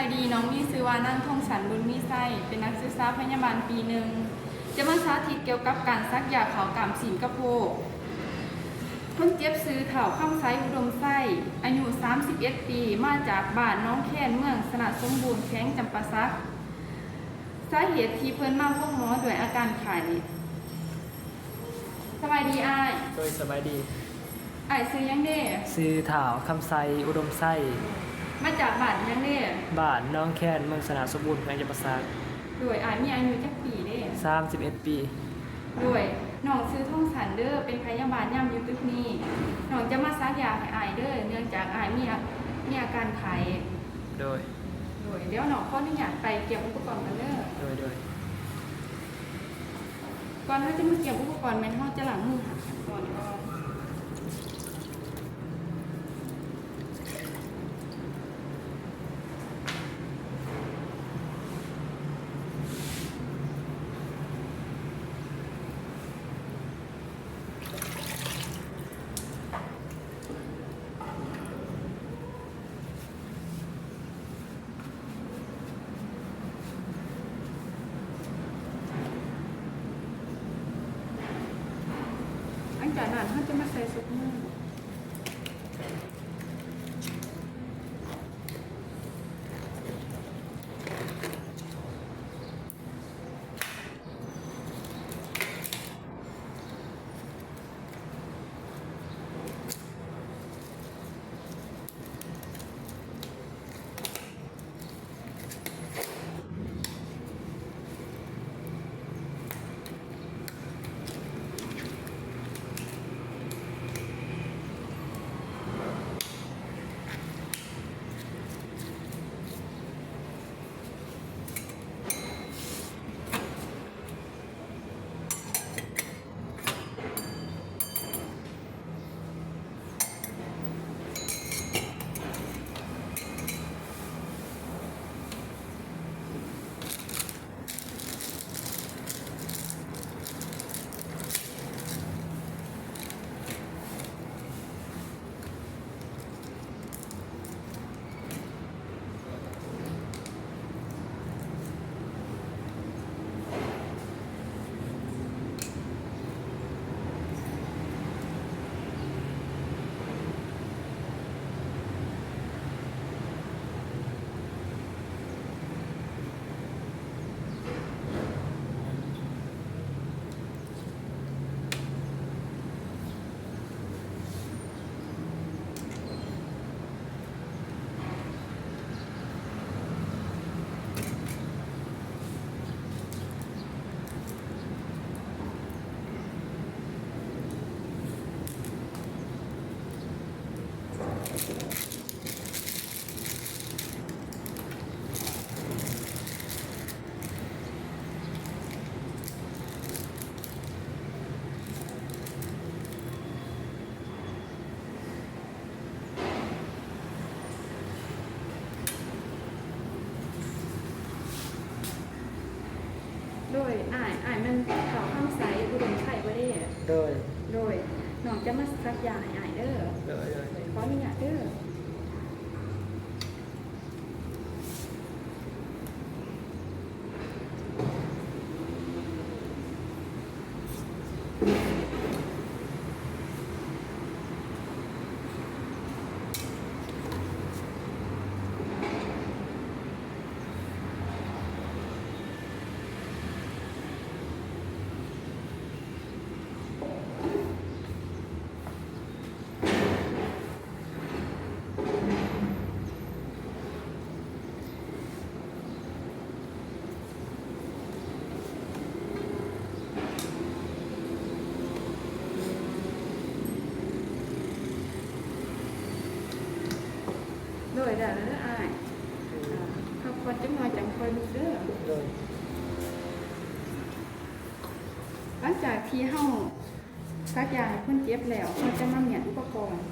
ายดีน้องมีซื้อว่านั่งท่องสันบุญมีไส้เป็นนักศึกษาพยาบาลปีหนึ่งจะมาสาธิตเกี่ยวกับการซักยาขาวกามสินกระโพกคนเจ็บซื้อเถ่าข้ามไซอุดมไส้อายุ31 ปีมาจากบ้านน้องแค้นเมืองสระสมบูรณ์แข้งจำปาซักสาเหตุที่เพิ่นมาพบหมอด้วยอาการไข้สบายดีอ้ายโดยสบายดีอ้ายซื้อยังเด้ซื้อถาวคำไซอุดมไส้มาจากบ้านยังเด้บ้านน้องแค้นเมืองสนาสมบูรณ์แขวงจำปาสักโดยอ้ายมีอายุจักปีเด้31 ปีโดยน้องซื้อท่องสันเด้อเป็นพยาบาลย่ำอยู่ตึกนี้น้องจะมาซักยาให้อ้ายเด้อเนื่องจากอ้ายมีอาการไข้โดยเดี๋ยวน้องขออนุญาตไปเก็บอุปกรณ์กันเด้อโดยก่อนที่จะมาเก็บอุปกรณ์แม่นเฮาจะล้างมือหัดกันก่อนหลังจากนั้นเขาจะมาใส่ซุปมือโดยอ้ายมันเขาข้ามไซอุดมไข่บ่ได้โดยน้องจะมาซักยาให้อ้ายเด้อขออนุญาตเด้อโดยได้แล้วอ้ายเขาควรจะมาจังคอยดูเด้อหลังจากที่เฮาซักยาให้เพิ่นเจ็บแล้วเฮาจะมาเมียนอุปกรณ์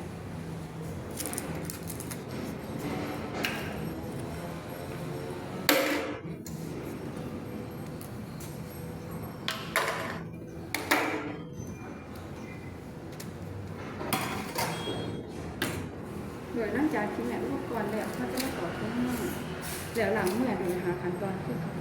โดยหลังจากที่แม่อุปกรณ์แล้วเขาจะมาต่อเครื่องมือ เดี๋ยวหลังเมื่อดูนะคะขั้นตอนคือเขา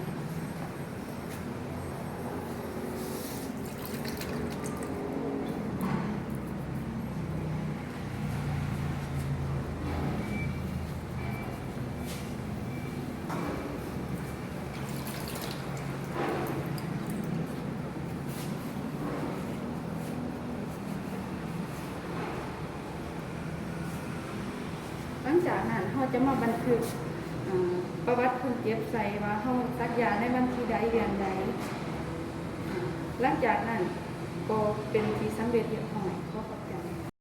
หลังจากนั้นเขาจะมาบันทึกประวัติคนเจ็บใส่ว่าเขาซักยาในวันที่ใดเดือนใดหลังจากนั้นก็เป็นที่สำเร็จเรียบร้อย